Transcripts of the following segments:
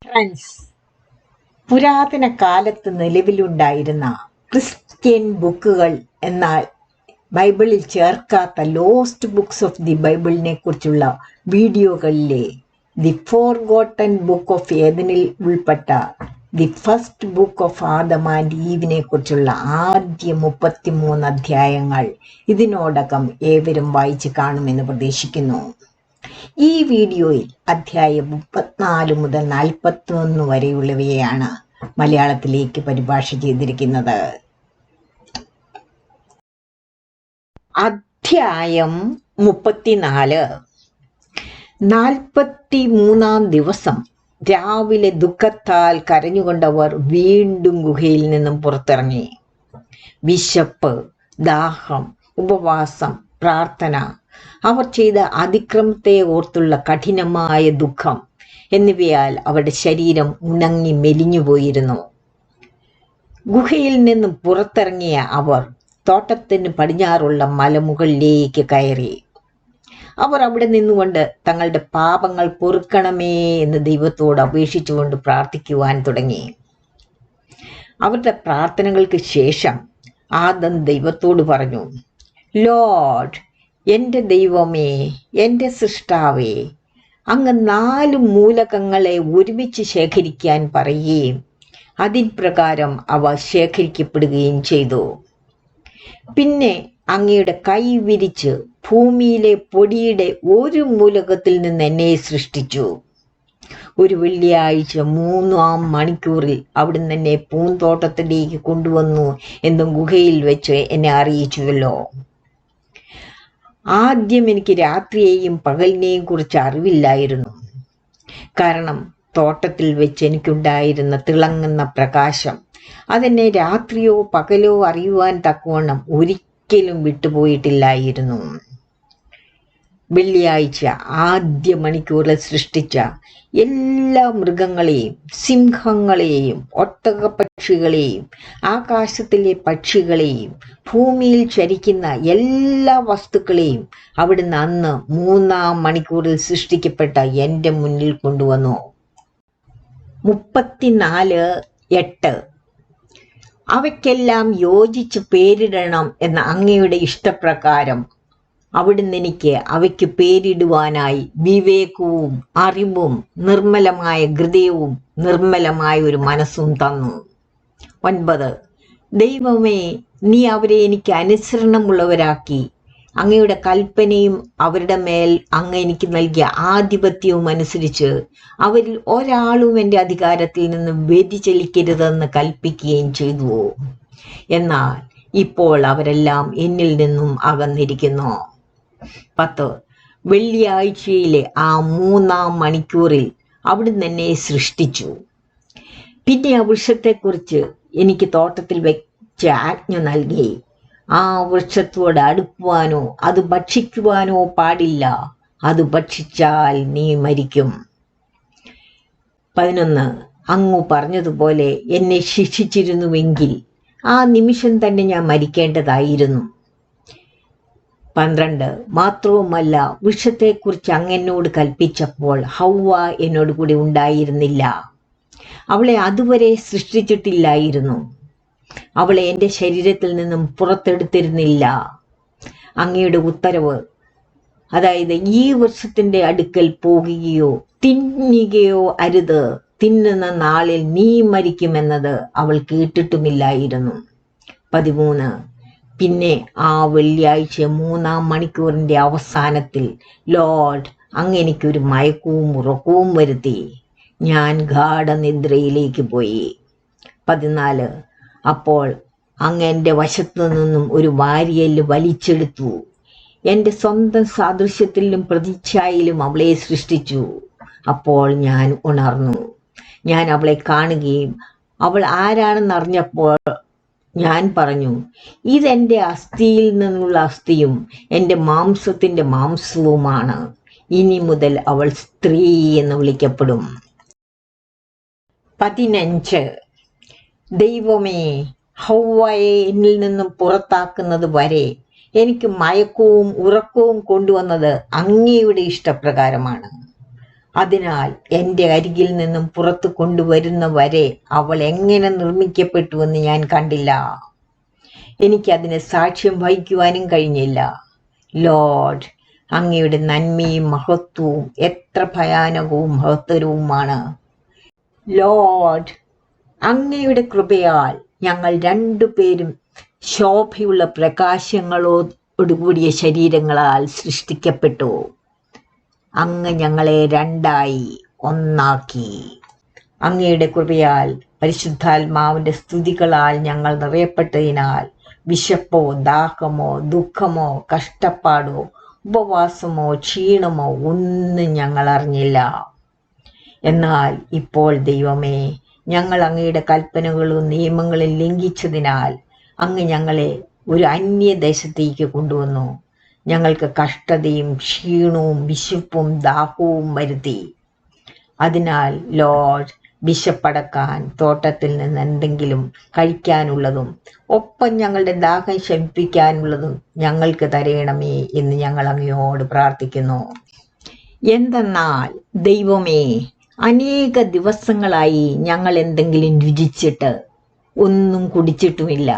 Friends, പുരാതന കാലത്ത് നിലവിലുണ്ടായിരുന്ന ക്രിസ്ത്യൻ ബുക്കുകൾ എന്നാൽ ബൈബിളിൽ ചേർക്കാത്ത ലോസ്റ്റ് ബുക്സ് ഓഫ് ദി ബൈബിളിനെ കുറിച്ചുള്ള വീഡിയോകളിലെ ദി ഫോർഗോട്ടൻ ബുക്ക് ഓഫ് ഏദനിൽ ഉൾപ്പെട്ട the first book of Adam and ഈവിനെ കുറിച്ചുള്ള ആദ്യ 33 അധ്യായങ്ങൾ ഇതിനോടകം ഏവരും വായിച്ചു കാണുമെന്ന് പ്രതീക്ഷിക്കുന്നു. ഈ വീഡിയോയിൽ അധ്യായം 34 മുതൽ 41 വരെയുള്ളവയാണ് മലയാളത്തിലേക്ക് പരിഭാഷ ചെയ്തിരിക്കുന്നത്. അധ്യായം 34. 43-ാം ദിവസം രാവിലെ ദുഃഖത്താൽ കരഞ്ഞുകൊണ്ടവർ വീണ്ടും ഗുഹയിൽ നിന്നും പുറത്തിറങ്ങി. വിശപ്പ്, ദാഹം, ഉപവാസം, പ്രാർത്ഥന, അവർ ചെയ്ത അതിക്രമത്തെ ഓർത്തുള്ള കഠിനമായ ദുഃഖം എന്നിവയാൽ അവരുടെ ശരീരം ഉണങ്ങി മെലിഞ്ഞുപോയിരുന്നു. ഗുഹയിൽ നിന്നും പുറത്തിറങ്ങിയ അവർ തോട്ടത്തിന് പടിഞ്ഞാറുള്ള മലമുകളിലേക്ക് കയറി. അവർ അവിടെ നിന്നുകൊണ്ട് തങ്ങളുടെ പാപങ്ങൾ പൊറുക്കണമേ എന്ന് ദൈവത്തോട് അപേക്ഷിച്ചുകൊണ്ട് പ്രാർത്ഥിക്കുവാൻ തുടങ്ങി. അവരുടെ പ്രാർത്ഥനകൾക്ക് ശേഷം ആദം ദൈവത്തോട് പറഞ്ഞു, ലോർഡ്, എൻ്റെ ദൈവമേ, എൻ്റെ സൃഷ്ടാവേ, അങ്ങ് 4 മൂലകങ്ങളെ ഒരുമിച്ച് ശേഖരിക്കാൻ പറയുകയും അതിൻ പ്രകാരം അവ ശേഖരിക്കപ്പെടുകയും ചെയ്തു. പിന്നെ അങ്ങയുടെ കൈ വിരിച്ച് ഭൂമിയിലെ പൊടിയുടെ ഒരു മൂലകത്തിൽ നിന്ന് എന്നെ സൃഷ്ടിച്ചു. ഒരു വെള്ളിയാഴ്ച 3-ാം മണിക്കൂറിൽ അവിടുന്ന് എന്നെ പൂന്തോട്ടത്തിലേക്ക് കൊണ്ടുവന്നു എന്നും ഗുഹയിൽ വെച്ച് എന്നെ അറിയിച്ചുവല്ലോ. ആദ്യം എനിക്ക് രാത്രിയെയും പകലിനെയും കുറിച്ച് അറിവില്ലായിരുന്നു. കാരണം തോട്ടത്തിൽ വെച്ച് എനിക്കുണ്ടായിരുന്ന തിളങ്ങുന്ന പ്രകാശം അതെന്നെ രാത്രിയോ പകലോ അറിയുവാൻ തക്കവണ്ണം ഒരിക്കലും വിട്ടുപോയിട്ടില്ലായിരുന്നു. വെള്ളിയാഴ്ച ആദ്യ മണിക്കൂറിൽ സൃഷ്ടിച്ച എല്ലാ മൃഗങ്ങളെയും, സിംഹങ്ങളെയും, ഒട്ടകപ്പക്ഷികളെയും, ആകാശത്തിലെ പക്ഷികളെയും, ഭൂമിയിൽ ചരിക്കുന്ന എല്ലാ വസ്തുക്കളെയും അവിടുന്ന് അന്ന് 3-ാം മണിക്കൂറിൽ സൃഷ്ടിക്കപ്പെട്ട എൻ്റെ മുന്നിൽ കൊണ്ടുവന്നു. 34:8 അവയ്ക്കെല്ലാം യോജിച്ച് പേരിടണം എന്ന അങ്ങയുടെ ഇഷ്ടപ്രകാരം അവിടുന്ന് എനിക്ക് അവയ്ക്ക് പേരിടുവാനായി വിവേകവും അറിവും നിർമ്മലമായ ഹൃദയവും നിർമ്മലമായ ഒരു മനസ്സും തന്നു. 9 ദൈവമേ, നീ അവരെ എനിക്ക് അനുസരണമുള്ളവരാക്കി. അങ്ങയുടെ കൽപ്പനയും അവരുടെ മേൽ അങ്ങ് എനിക്ക് നൽകിയ ആധിപത്യവും അനുസരിച്ച് അവരിൽ ഒരാളും എൻ്റെ അധികാരത്തിൽ നിന്ന് വ്യതിചലിക്കരുതെന്ന് കൽപ്പിക്കുകയും ചെയ്തു. എന്നാൽ ഇപ്പോൾ അവരെല്ലാം എന്നിൽ നിന്നും അകന്നിരിക്കുന്നു. 10 വെള്ളിയാഴ്ചയിലെ ആ 3-ാം മണിക്കൂറിൽ അവിടുന്ന് എന്നെ സൃഷ്ടിച്ചു. പിന്നെ ആ വൃക്ഷത്തെക്കുറിച്ച് എനിക്ക് തോട്ടത്തിൽ വെച്ച് ആജ്ഞ നൽകി, ആ വൃക്ഷത്തോട് അടുക്കുവാനോ അത് ഭക്ഷിക്കുവാനോ പാടില്ല, അത് ഭക്ഷിച്ചാൽ നീ മരിക്കും. 11 അങ്ങ് പറഞ്ഞതുപോലെ എന്നെ ശിക്ഷിച്ചിരുന്നുവെങ്കിൽ ആ നിമിഷം തന്നെ ഞാൻ മരിക്കേണ്ടതായിരുന്നു. 12 മാത്രവുമല്ല, വൃക്ഷത്തെക്കുറിച്ച് അങ്ങ് എന്നോട് കൽപ്പിച്ചപ്പോൾ ഹൗവ എന്നോട് കൂടി ഉണ്ടായിരുന്നില്ല. അവളെ അതുവരെ സൃഷ്ടിച്ചിട്ടില്ലായിരുന്നു. അവളെ എൻ്റെ ശരീരത്തിൽ നിന്നും പുറത്തെടുത്തിരുന്നില്ല. അങ്ങയുടെ ഉത്തരവ്, അതായത് ഈ വൃക്ഷത്തിൻ്റെ അടുക്കൽ പോകുകയോ തിന്നുകയോ അരുത്, തിന്നുന്ന നാളിൽ നീ മരിക്കുമെന്നത് അവൾ കേട്ടിട്ടുമില്ലായിരുന്നു. 13 പിന്നെ ആ വെള്ളിയാഴ്ച 3-ാം മണിക്കൂറിൻ്റെ അവസാനത്തിൽ ലോർഡ് അങ്ങ് എനിക്കൊരു മയക്കവും ഉറക്കവും വരുത്തി. ഞാൻ ഗാഢനിദ്രയിലേക്ക് പോയി. 14 അപ്പോൾ അങ്ങ് എൻ്റെ വശത്തു നിന്നും ഒരു വാരിയെല്ല് വലിച്ചെടുത്തു. എൻ്റെ സ്വന്തം സാദൃശ്യത്തിലും പ്രതിച്ഛായയിലും അവളെ സൃഷ്ടിച്ചു. അപ്പോൾ ഞാൻ ഉണർന്നു. ഞാൻ അവളെ കാണുകയും അവൾ ആരാണെന്നറിഞ്ഞപ്പോൾ ഞാൻ പറഞ്ഞു, ഇതെൻ്റെ അസ്ഥിയിൽ നിന്നുള്ള അസ്ഥിയും എൻ്റെ മാംസത്തിൻ്റെ മാംസവുമാണ്. ഇനി മുതൽ അവൾ സ്ത്രീ എന്ന് വിളിക്കപ്പെടും. 15 ദൈവമേ, ഹൗവയെ എന്നിൽ നിന്നും പുറത്താക്കുന്നത് വരെ എനിക്ക് മയക്കവും ഉറക്കവും കൊണ്ടുവന്നത് അങ്ങയുടെ ഇഷ്ടപ്രകാരമാണ്. അതിനാൽ എൻ്റെ അരികിൽ നിന്നും പുറത്തു കൊണ്ടുവരുന്നവരെ അവൾ എങ്ങനെ നിർമ്മിക്കപ്പെട്ടുവെന്ന് ഞാൻ കണ്ടില്ല. എനിക്കതിന് സാക്ഷ്യം വഹിക്കുവാനും കഴിഞ്ഞില്ല. ലോർഡ്, അങ്ങയുടെ നന്മയും മഹത്വവും എത്ര ഭയാനകവും മഹത്തരവുമാണ്. ലോർഡ്, അങ്ങയുടെ കൃപയാൽ ഞങ്ങൾ രണ്ടുപേരും ശോഭയുള്ള പ്രകാശങ്ങളോടുകൂടിയ ശരീരങ്ങളാൽ സൃഷ്ടിക്കപ്പെട്ടു. അങ്ങ് ഞങ്ങളെ രണ്ടായി ഒന്നാക്കി. അങ്ങയുടെ കൃപയാൽ പരിശുദ്ധാത്മാവിന്റെ സ്തുതികളാൽ ഞങ്ങൾ നിറയപ്പെട്ടതിനാൽ വിശപ്പോ ദാഹമോ ദുഃഖമോ കഷ്ടപ്പാടോ ഉപവാസമോ ക്ഷീണമോ ഒന്നും ഞങ്ങൾ അറിഞ്ഞില്ല. എന്നാൽ ഇപ്പോൾ ദൈവമേ, ഞങ്ങൾ അങ്ങയുടെ കൽപ്പനകളും നിയമങ്ങളും ലംഘിച്ചതിനാൽ അങ്ങ് ഞങ്ങളെ ഒരു അന്യദേശത്തേക്ക് കൊണ്ടുവന്നു. ഞങ്ങൾക്ക് കഷ്ടതയും ക്ഷീണവും വിശപ്പും ദാഹവും വരുത്തി. അതിനാൽ ലോർഡ്, വിശപ്പടക്കാൻ തോട്ടത്തിൽ നിന്ന് എന്തെങ്കിലും കഴിക്കാനുള്ളതും ഒപ്പം ഞങ്ങളുടെ ദാഹം ശമിപ്പിക്കാനുള്ളതും ഞങ്ങൾക്ക് തരയണമേ എന്ന് ഞങ്ങൾ അങ്ങയോട് പ്രാർത്ഥിക്കുന്നു. എന്തെന്നാൽ ദൈവമേ, അനേക ദിവസങ്ങളായി ഞങ്ങൾ എന്തെങ്കിലും രുചിച്ചിട്ട് ഒന്നും കുടിച്ചിട്ടുമില്ല.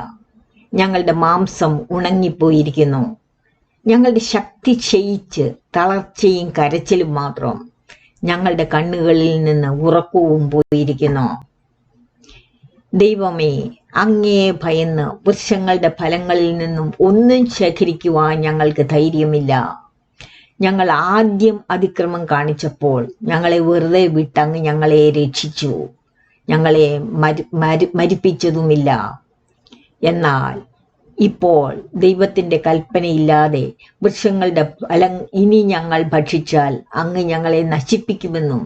ഞങ്ങളുടെ മാംസം ഉണങ്ങിപ്പോയിരിക്കുന്നു. ഞങ്ങളുടെ ശക്തി ക്ഷയിച്ച് തളർച്ചയും കരച്ചിലും മാത്രം. ഞങ്ങളുടെ കണ്ണുകളിൽ നിന്ന് ഉറക്കവും പോയിരിക്കുന്നു. ദൈവമേ, അങ്ങയെ ഭയന്ന് വൃക്ഷങ്ങളുടെ ഫലങ്ങളിൽ നിന്നും ഒന്നും ശേഖരിക്കുവാൻ ഞങ്ങൾക്ക് ധൈര്യമില്ല. ഞങ്ങൾ ആദ്യം അതിക്രമം കാണിച്ചപ്പോൾ ഞങ്ങളെ വെറുതെ വിട്ടങ്ങ് ഞങ്ങളെ രക്ഷിച്ചു. ഞങ്ങളെ മരിപ്പിച്ചതുമില്ല. എന്നാൽ ഇപ്പോൾ ദൈവത്തിന്റെ കൽപ്പനയില്ലാതെ വൃക്ഷങ്ങളുടെ ഫലം ഇനി ഞങ്ങൾ ഭക്ഷിച്ചാൽ അങ്ങ് ഞങ്ങളെ നശിപ്പിക്കുമെന്നും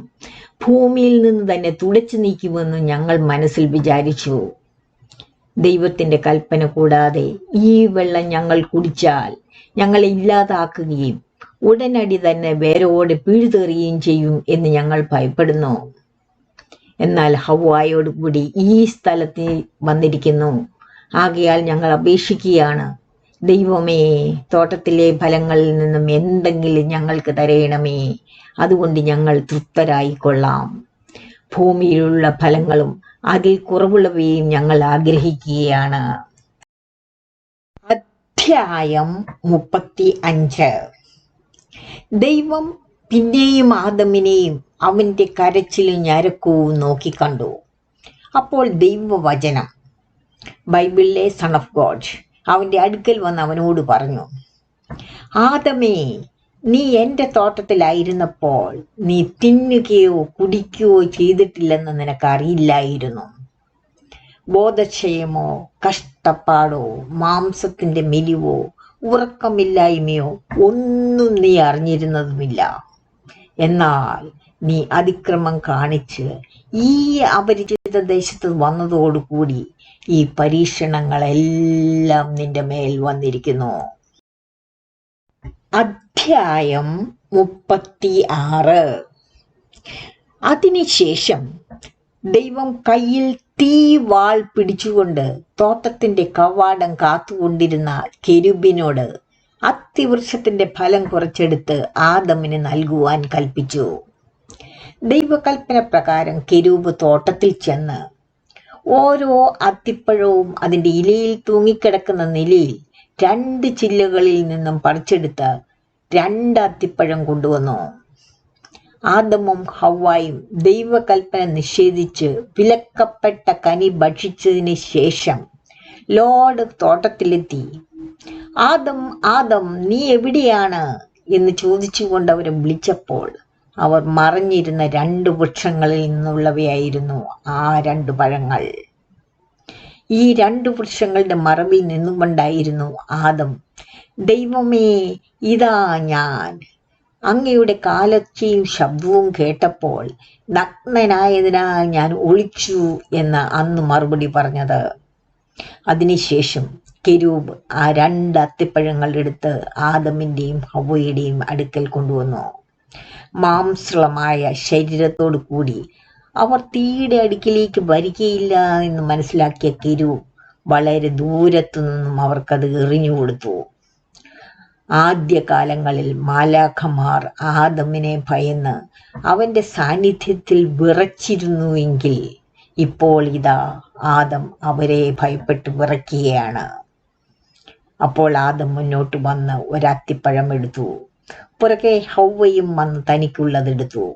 ഭൂമിയിൽ നിന്ന് തന്നെ തുടച്ചു നീക്കുമെന്നും ഞങ്ങൾ മനസ്സിൽ വിചാരിച്ചു. ദൈവത്തിന്റെ കൽപ്പന കൂടാതെ ഈ വെള്ളം ഞങ്ങൾ കുടിച്ചാൽ ഞങ്ങളെ ഇല്ലാതാക്കുകയും ഉടനടി തന്നെ വേരോടെ പിഴുതെറിയുകയും ചെയ്യും എന്ന് ഞങ്ങൾ ഭയപ്പെടുന്നു. എന്നാൽ ഹവ്വായോട് കൂടി ഈ സ്ഥലത്ത് വന്നിരിക്കുന്നു. ആകയാൽ ഞങ്ങൾ അപേക്ഷിക്കുകയാണ്, ദൈവമേ, തോട്ടത്തിലെ ഫലങ്ങളിൽ നിന്നും എന്തെങ്കിലും ഞങ്ങൾക്ക് തരയണമേ. അതുകൊണ്ട് ഞങ്ങൾ തൃപ്തരായിക്കൊള്ളാം. ഭൂമിയിലുള്ള ഫലങ്ങളും അതിൽ കുറവുള്ളവയും ഞങ്ങൾ ആഗ്രഹിക്കുകയാണ്. അധ്യായം 35. ദൈവം പിന്നെയും ആദമിനെയും അവന്റെ കരച്ചിലും ഞരക്കവും നോക്കിക്കണ്ടു. അപ്പോൾ ദൈവവചനം, ബൈബിളിലെ സൺ ഓഫ് ഗോഡ്, അവന്റെ അടുക്കൽ വന്ന് അവനോട് പറഞ്ഞു, ആദമേ, നീ എൻ്റെ തോട്ടത്തിലായിരുന്നപ്പോൾ നീ തിന്നുകയോ കുടിക്കുകയോ ചെയ്തിട്ടില്ലെന്ന് നിനക്കറിയില്ലായിരുന്നു. ബോധക്ഷയമോ കഷ്ടപ്പാടോ മാംസത്തിന്റെ മെലിവോ ഉറക്കമില്ലായ്മയോ ഒന്നും നീ അറിഞ്ഞിരുന്നതുമില്ല. എന്നാൽ നീ അതിക്രമം കാണിച്ച് ഈ അപരിചിത ദേശത്ത് വന്നതോടുകൂടി ഈ പരീക്ഷണങ്ങളെല്ലാം നിന്റെ മേൽ വന്നിരിക്കുന്നു. അധ്യായം 36. അതിനുശേഷം ദൈവം കയ്യിൽ തീവാൾ പിടിച്ചുകൊണ്ട് തോട്ടത്തിന്റെ കവാടം കാത്തുകൊണ്ടിരുന്ന കെരൂബിനോട് അത്തിവൃക്ഷത്തിന്റെ ഫലം കുറച്ചെടുത്ത് ആദമിന് നൽകുവാൻ കൽപ്പിച്ചു. ദൈവകൽപ്പന പ്രകാരം കെരൂബ് തോട്ടത്തിൽ ചെന്ന് ഓരോ അത്തിപ്പഴവും അതിന്റെ ഇലയിൽ തൂങ്ങിക്കിടക്കുന്ന നിലയിൽ 2 ചില്ലകളിൽ നിന്നും പറിച്ചെടുത്ത് 2 അത്തിപ്പഴം കൊണ്ടുവന്നു. ആദമും ഹവ്വായും ദൈവകൽപ്പന നിഷേധിച്ച് വിലക്കപ്പെട്ട കനി ഭക്ഷിച്ചതിന് ശേഷം ലോർഡ് തോട്ടത്തിലെത്തി. ആദം, ആദം, നീ എവിടെയാണ് എന്ന് ചോദിച്ചുകൊണ്ട് അവരെ വിളിച്ചപ്പോൾ അവർ മറഞ്ഞിരുന്ന 2 വൃക്ഷങ്ങളിൽ നിന്നുള്ളവയായിരുന്നു ആ 2 പഴങ്ങൾ. ഈ 2 വൃക്ഷങ്ങളുടെ മറവിൽ നിന്നുകൊണ്ടായിരുന്നു ആദം, ദൈവമേ, ഇതാ ഞാൻ അങ്ങയുടെ കാലൊച്ചയും ശബ്ദവും കേട്ടപ്പോൾ നഗ്നനായതിനാൽ ഞാൻ ഒളിച്ചു എന്ന് അന്ന് മറുപടി പറഞ്ഞത്. അതിനുശേഷം കെരൂബ് ആ 2 അത്തിപ്പഴങ്ങൾ എടുത്ത് ആദമിന്റെയും ഹവ്വയുടെയും അടുക്കൽ കൊണ്ടുവന്നു. മാംസളമായ ശരീരത്തോടു കൂടി അവർ തീയുടെ അടുക്കിലേക്ക് വരികയില്ല എന്ന് മനസ്സിലാക്കിയ കെരൂബ് വളരെ ദൂരത്തു നിന്നും അവർക്കത് എറിഞ്ഞു കൊടുത്തു. ആദ്യകാലങ്ങളിൽ മാലാഖമാർ ആദമിനെ ഭയന്ന് അവൻ്റെ സാന്നിധ്യത്തിൽ വിറച്ചിരുന്നുവെങ്കിൽ ഇപ്പോൾ ഇതാ ആദം അവരെ ഭയപ്പെട്ട് വിറയ്ക്കുകയാണ്. അപ്പോൾ ആദം മുന്നോട്ട് വന്ന് ഒരത്തിപ്പഴം എടുത്തു. പുറകെ ഹൗവയും വന്ന് തനിക്കുള്ളതെടുത്തു.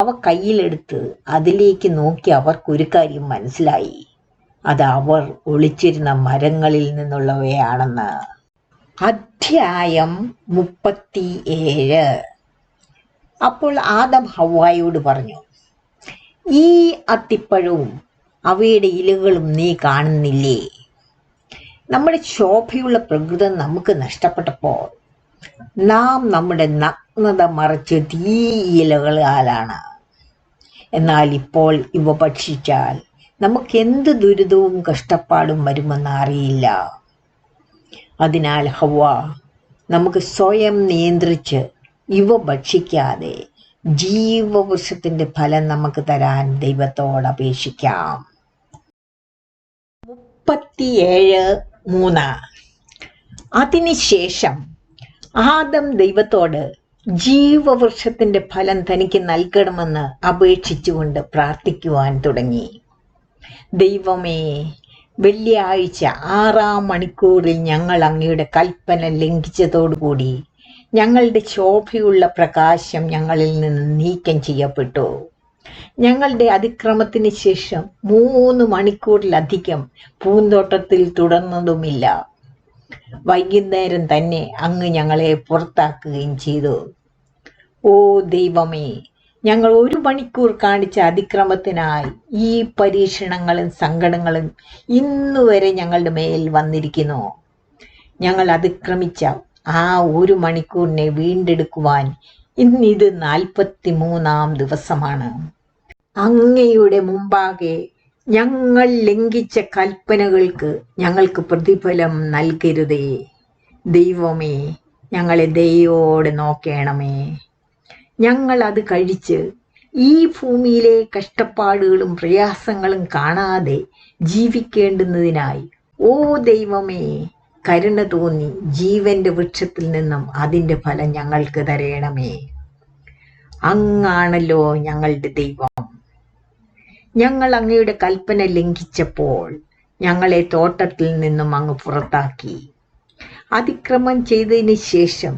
അവ കയ്യിലെടുത്ത് അതിലേക്ക് നോക്കി അവർക്കൊരു കാര്യം മനസ്സിലായി. അത് അവർ ഒളിച്ചിരുന്ന മരങ്ങളിൽ നിന്നുള്ളവയാണെന്ന്. അധ്യായം 37. അപ്പോൾ ആദം ഹവ്വായോട് പറഞ്ഞു, ഈ അത്തിപ്പഴവും അവയുടെ ഇലകളും നീ കാണുന്നില്ലേ? നമ്മുടെ ശോഭയുള്ള പ്രകൃതം നമുക്ക് നഷ്ടപ്പെട്ടപ്പോൾ നാം നമ്മുടെ നഗ്നത മറച്ചത് ഈ ഇലകളാലാണ്. എന്നാൽ ഇപ്പോൾ ഇവ ഭക്ഷിച്ചാൽ നമുക്ക് എന്ത് ദുരിതവും കഷ്ടപ്പാടും വരുമെന്ന് അറിയില്ല. അതിനാൽ ഹവ്വ നമുക്ക് സ്വയം നിയന്ത്രിച്ച് ഇവ ഭക്ഷിക്കാതെ ജീവവൃക്ഷത്തിന്റെ ഫലം നമുക്ക് തരാൻ ദൈവത്തോട് അപേക്ഷിക്കാം. 37:3. അതിനുശേഷം ആദം ദൈവത്തോട് ജീവവൃക്ഷത്തിന്റെ ഫലം തനിക്ക് നൽകണമെന്ന് അപേക്ഷിച്ചുകൊണ്ട് പ്രാർത്ഥിക്കുവാൻ തുടങ്ങി. ദൈവമേ, വെള്ളിയാഴ്ച 6-ാം മണിക്കൂറിൽ ഞങ്ങൾ അങ്ങയുടെ കൽപ്പന ലംഘിച്ചതോടുകൂടി ഞങ്ങളുടെ ശോഭയുള്ള പ്രകാശം ഞങ്ങളിൽ നിന്ന് നീക്കം ചെയ്യപ്പെട്ടു. ഞങ്ങളുടെ അതിക്രമത്തിന് ശേഷം 3 മണിക്കൂറിലധികം പൂന്തോട്ടത്തിൽ തുടർന്നതുമില്ല. വൈകുന്നേരം തന്നെ അങ്ങ് ഞങ്ങളെ പുറത്താക്കുകയും ചെയ്തു. ഓ ദൈവമേ, ഞങ്ങൾ 1 മണിക്കൂർ കാണിച്ച അതിക്രമത്തിനായി ഈ പരീക്ഷണങ്ങളും സങ്കടങ്ങളും ഇന്നുവരെ ഞങ്ങളുടെ മേൽ വന്നിരിക്കുന്നു. ഞങ്ങൾ അതിക്രമിച്ച ആ 1 മണിക്കൂറിനെ വീണ്ടെടുക്കുവാൻ ഇന്നിത് 43-ാം ദിവസമാണ്. അങ്ങയുടെ മുമ്പാകെ ഞങ്ങൾ ലംഘിച്ച കൽപ്പനകൾക്ക് ഞങ്ങൾക്ക് പ്രതിഫലം നൽകരുതേ. ദൈവമേ, ഞങ്ങളെ ദയോടെ നോക്കണമേ. ഞങ്ങൾ അത് കഴിച്ച് ഈ ഭൂമിയിലെ കഷ്ടപ്പാടുകളും പ്രയാസങ്ങളും കാണാതെ ജീവിക്കേണ്ടുന്നതിനായി ഓ ദൈവമേ, കരുണ തോന്നി ജീവന്റെ വൃക്ഷത്തിൽ നിന്നും അതിൻ്റെ ഫലം ഞങ്ങൾക്ക് തരയണമേ. അങ്ങാണല്ലോ ഞങ്ങളുടെ ദൈവം. ഞങ്ങൾ അങ്ങയുടെ കൽപ്പന ലംഘിച്ചപ്പോൾ ഞങ്ങളെ തോട്ടത്തിൽ നിന്നും അങ്ങ് പുറത്താക്കി. അതിക്രമം ചെയ്തതിന് ശേഷം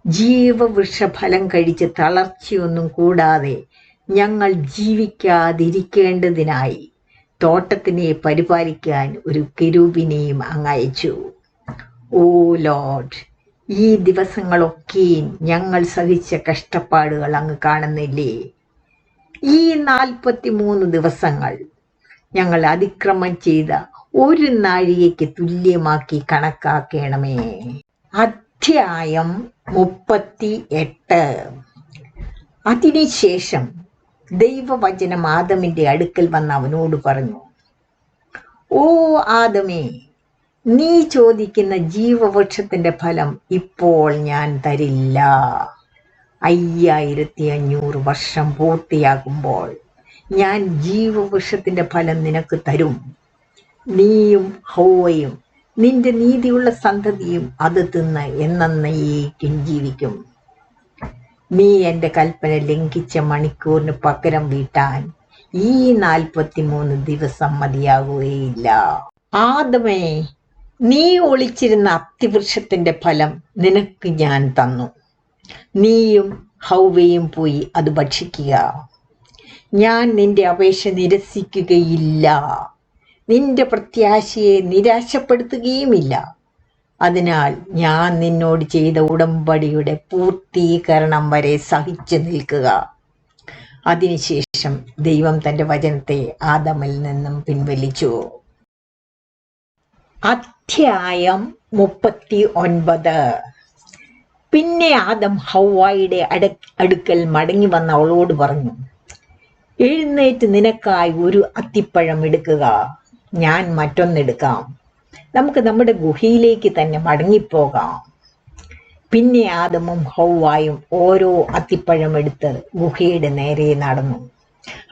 ജീവവൃക്ഷഫലം കഴിച്ച് തളർച്ചയൊന്നും കൂടാതെ ഞങ്ങൾ ജീവിക്കാതിരിക്കേണ്ടതിനായി തോട്ടത്തിനെ പരിപാലിക്കാൻ ഒരു കെരൂബിനെയും അങ്ങ് അയച്ചു. ഓ ലോർഡ്, ഈ ദിവസങ്ങളൊക്കെയും ഞങ്ങൾ സഹിച്ച കഷ്ടപ്പാടുകൾ അങ്ങ് കാണുന്നില്ലേ? ഈ 43 ദിവസങ്ങൾ ഞങ്ങൾ അതിക്രമം ചെയ്ത 1 നാഴികയ്ക്ക് തുല്യമാക്കി കണക്കാക്കണമേ. അധ്യായം 38. അതിനുശേഷം ദൈവവചനം ആദമിന്റെ അടുക്കൽ വന്ന് അവനോട് പറഞ്ഞു, ഓ ആദമേ, നീ ചോദിക്കുന്ന ജീവവൃക്ഷത്തിന്റെ ഫലം ഇപ്പോൾ ഞാൻ തരില്ല. 5500 വർഷം പൂർത്തിയാകുമ്പോൾ ഞാൻ ജീവവൃക്ഷത്തിന്റെ ഫലം നിനക്ക് തരും. നീയും ഹൗവയും നിന്റെ നീതിയുള്ള സന്തതിയും അത് തിന്ന് എന്നേക്കും ജീവിക്കും. നീ എൻ്റെ കൽപ്പന ലംഘിച്ച മണിക്കൂറിന് പകരം വീട്ടാൻ ഈ 43 ദിവസം മതിയാകുകയില്ല. ആദമേ, നീ ഒളിച്ചിരുന്ന അത്തിവൃക്ഷത്തിന്റെ ഫലം നിനക്ക് ഞാൻ തന്നു. നീയും ഹൗവയും പോയി അത് ഭക്ഷിക്കുക. ഞാൻ നിന്റെ അപേക്ഷ നിരസിക്കുകയില്ല, നിന്റെ പ്രത്യാശയെ നിരാശപ്പെടുത്തുകയുമില്ല. അതിനാൽ ഞാൻ നിന്നോട് ചെയ്ത ഉടമ്പടിയുടെ പൂർത്തീകരണം വരെ സഹിച്ചു നിൽക്കുക. അതിനുശേഷം ദൈവം തന്റെ വചനത്തെ ആദമിൽ നിന്നും പിൻവലിച്ചു. അധ്യായം 39. പിന്നെ ആദം ഹൗവായുടെ അടുക്കൽ മടങ്ങി വന്ന് അവളോട് പറഞ്ഞു, എഴുന്നേറ്റ് നിനക്കായി 1 അത്തിപ്പഴം എടുക്കുക, ഞാൻ മറ്റൊന്നെടുക്കാം. നമുക്ക് നമ്മുടെ ഗുഹയിലേക്ക് തന്നെ മടങ്ങിപ്പോകാം. പിന്നെ ആദമും ഹൗവായും ഓരോ അത്തിപ്പഴം എടുത്ത് ഗുഹയുടെ നേരെ നടന്നു.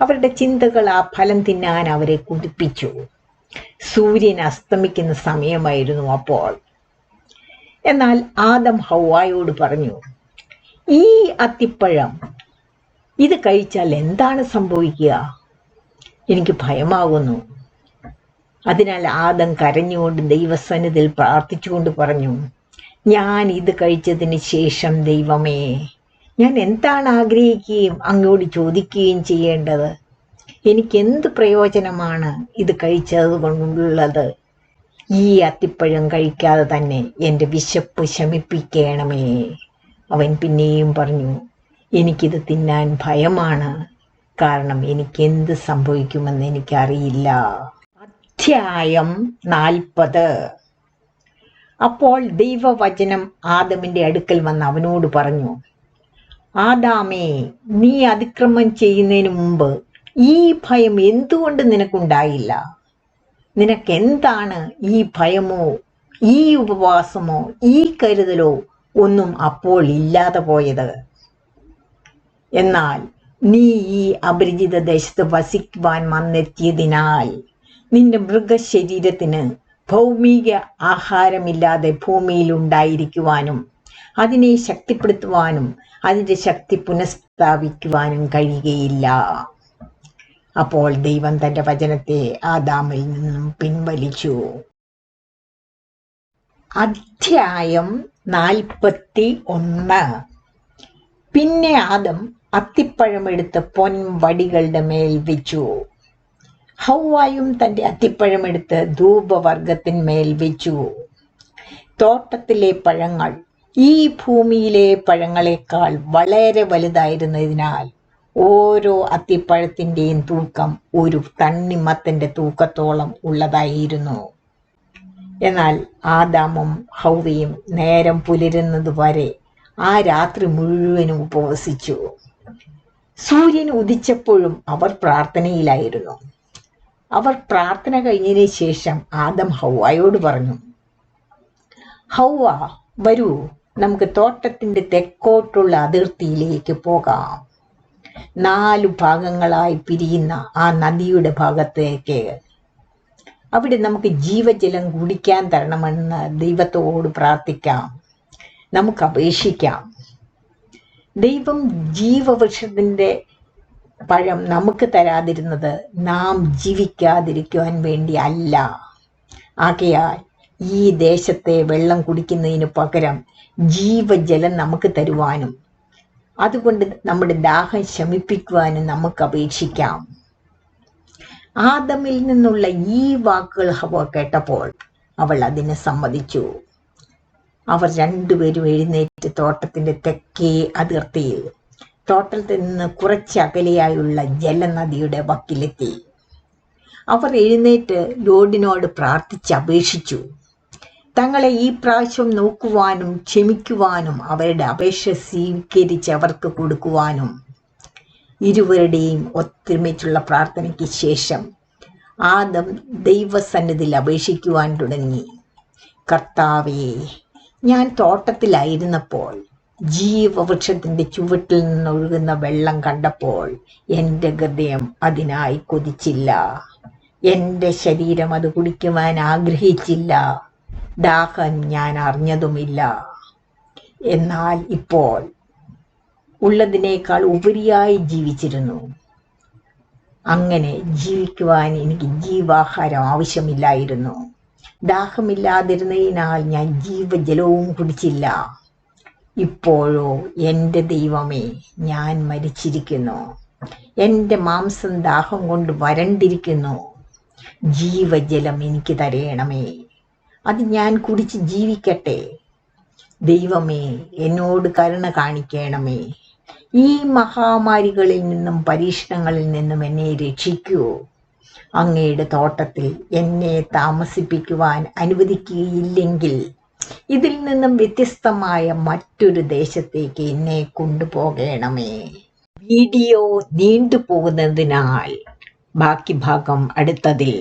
അവരുടെ ചിന്തകൾ ആ ഫലം തിന്നാൻ അവരെ കുതിപ്പിച്ചു. സൂര്യൻ അസ്തമിക്കുന്ന സമയമായിരുന്നു അപ്പോൾ. എന്നാൽ ആദം ഹൗവായോട് പറഞ്ഞു, ഈ അത്തിപ്പഴം ഇത് കഴിച്ചാൽ എന്താണ് സംഭവിക്കുക? എനിക്ക് ഭയമാകുന്നു. അതിനാൽ ആദം കരഞ്ഞുകൊണ്ട് ദൈവസന്നിധിയിൽ പ്രാർത്ഥിച്ചുകൊണ്ട് പറഞ്ഞു, ഞാൻ ഇത് കഴിച്ചതിന് ശേഷം ദൈവമേ, ഞാൻ എന്താണ് ആഗ്രഹിക്കുകയും അങ്ങോട്ട് ചോദിക്കുകയും ചെയ്യേണ്ടത്? എനിക്കെന്ത് പ്രയോജനമാണ് ഇത് കഴിച്ചത് കൊണ്ടുള്ളത്? ഈ അത്തിപ്പഴം കഴിക്കാതെ തന്നെ എൻ്റെ വിശപ്പ് ശമിപ്പിക്കണമേ. അവൻ പിന്നെയും പറഞ്ഞു, എനിക്കിത് തിന്നാൻ ഭയമാണ്, കാരണം എനിക്കെന്ത് സംഭവിക്കുമെന്ന് എനിക്കറിയില്ല. അധ്യായം 40. അപ്പോൾ ദൈവവചനം ആദമിന്റെ അടുക്കൽ വന്ന് അവനോട് പറഞ്ഞു, ആദാമേ, നീ അതിക്രമം ചെയ്യുന്നതിന് മുമ്പ് ഈ ഭയം എന്തുകൊണ്ട് നിനക്കുണ്ടായില്ല? നിനക്കെന്താണ് ഈ ഭയമോ ഈ ഉപവാസമോ ഈ കരുതലോ ഒന്നും അപ്പോൾ ഇല്ലാതെ പോയത്? എന്നാൽ നീ ഈ അപരിചിത ദേശത്ത് വസിക്കുവാൻ വന്നെത്തിയതിനാൽ നിന്റെ മൃഗശരീരത്തിന് ഭൗമിക ആഹാരമില്ലാതെ ഭൂമിയിൽ ഉണ്ടായിരിക്കുവാനും അതിനെ ശക്തിപ്പെടുത്തുവാനും അതിൻ്റെ ശക്തി പുനഃസ്ഥാപിക്കുവാനും കഴിയുകയില്ല. അപ്പോൾ ദൈവം തന്റെ വചനത്തെ ആദാമിൽ നിന്നും പിൻവലിച്ചു. അധ്യായം 41. പിന്നെ ആദം അത്തിപ്പഴമെടുത്ത് പൊൻവടികളുടെ മേൽ വെച്ചു. ഹൗവായും തന്റെ അത്തിപ്പഴമെടുത്ത് ധൂപവർഗത്തിന്മേൽ വെച്ചു. തോട്ടത്തിലെ പഴങ്ങൾ ഈ ഭൂമിയിലെ പഴങ്ങളെക്കാൾ വളരെ വലുതായിരുന്നതിനാൽ ഓരോ അത്തിപ്പഴത്തിന്റെയും തൂക്കം ഒരു തണ്ണിമത്തന്റെ തൂക്കത്തോളം ഉള്ളതായിരുന്നു. എന്നാൽ ആദാമും ഹൗവയും നേരം പുലരുന്നത് വരെ ആ രാത്രി മുഴുവനും ഉപവസിച്ചു. സൂര്യൻ ഉദിച്ചപ്പോഴും അവർ പ്രാർത്ഥനയിലായിരുന്നു. അവർ പ്രാർത്ഥന കഴിഞ്ഞതിന് ശേഷം ആദം ഹൗവായോട് പറഞ്ഞു, ഹൗവ, വരൂ, നമുക്ക് തോട്ടത്തിന്റെ തെക്കോട്ടുള്ള അതിർത്തിയിലേക്ക് പോകാം. 4 ഭാഗങ്ങളായി പിരിയുന്ന ആ നദിയുടെ ഭാഗത്തേക്ക്. അവിടെ നമുക്ക് ജീവജലം കുടിക്കാൻ തരണമെന്ന് ദൈവത്തോട് പ്രാർത്ഥിക്കാം, നമുക്ക് അപേക്ഷിക്കാം. ദൈവം ജീവവൃക്ഷത്തിന്റെ പഴം നമുക്ക് തരാതിരുന്നത് നാം ജീവിക്കാതിരിക്കുവാൻ വേണ്ടി അല്ല. ആകയാൽ ഈ ദേശത്തെ വെള്ളം കുടിക്കുന്നതിന് പകരം ജീവജലം നമുക്ക് തരുവാനും അതുകൊണ്ട് നമ്മുടെ ദാഹം ശമിപ്പിക്കുവാനും നമുക്ക് അപേക്ഷിക്കാം. ആദമിൽ നിന്നുള്ള ഈ വാക്കുകൾ ഹവ്വ കേട്ടപ്പോൾ അവൾ അതിന് സമ്മതിച്ചു. അവർ രണ്ടുപേരും എഴുന്നേറ്റ് തോട്ടത്തിന്റെ തെക്കേ അതിർത്തിയിൽ തോട്ടത്തിൽ നിന്ന് കുറച്ച് അകലെയായുള്ള ജലനദിയുടെ വക്കിലെത്തി. അവർ എഴുന്നേറ്റ് ലോഡിനോട് പ്രാർത്ഥിച്ച് അപേക്ഷിച്ചു. തങ്ങളെ ഈ പ്രാവശ്യം നോക്കുവാനും ക്ഷമിക്കുവാനും അവരുടെ അപേക്ഷ സ്വീകരിച്ച് അവർക്ക് കൊടുക്കുവാനും. ഇരുവരുടെയും ഒത്തൊരുമിച്ചുള്ള പ്രാർത്ഥനയ്ക്ക് ശേഷം ആദം ദൈവസന്നിധിയിൽ അപേക്ഷിക്കുവാൻ തുടങ്ങി. കർത്താവേ, ഞാൻ തോട്ടത്തിലായിരുന്നപ്പോൾ ജീവവൃക്ഷത്തിന്റെ ചുവട്ടിൽ നിന്നൊഴുകുന്ന വെള്ളം കണ്ടപ്പോൾ എൻ്റെ ഹൃദയം അതിനായി കൊതിച്ചില്ല. എൻ്റെ ശരീരം അത് കുടിക്കുവാൻ ആഗ്രഹിച്ചില്ല. ദാഹം ഞാൻ അറിഞ്ഞതുമില്ല. എന്നാൽ ഇപ്പോൾ ഉള്ളതിനേക്കാൾ ഉപരിയായി ജീവിച്ചിരുന്നു. അങ്ങനെ ജീവിക്കുവാൻ എനിക്ക് ജീവാഹാരം ആവശ്യമില്ലായിരുന്നു. ദാഹമില്ലാതിരുന്നതിനാൽ ഞാൻ ജീവജലവും കുടിച്ചില്ല. ഇപ്പോഴോ എൻ്റെ ദൈവമേ, ഞാൻ മരിച്ചിരിക്കുന്നു. എൻ്റെ മാംസം ദാഹം കൊണ്ട് വരണ്ടിരിക്കുന്നു. ജീവജലം എനിക്ക് തരയണമേ, അത് ഞാൻ കുടിച്ച് ജീവിക്കട്ടെ. ദൈവമേ, എന്നോട് കരുണ കാണിക്കണമേ. ഈ മഹാമാരികളിൽ നിന്നും പരീക്ഷണങ്ങളിൽ നിന്നും എന്നെ രക്ഷിക്കൂ. അങ്ങയുടെ തോട്ടത്തിൽ എന്നെ താമസിപ്പിക്കുവാൻ അനുവദിക്കുകയില്ലെങ്കിൽ ഇതിൽ നിന്നും വ്യത്യസ്തമായ മറ്റൊരു ദേശത്തേക്ക് എന്നെ കൊണ്ടുപോകണമേ. വീഡിയോ നീണ്ടുപോകുന്നതിനാൽ ബാക്കി ഭാഗം അടുത്തതിൽ.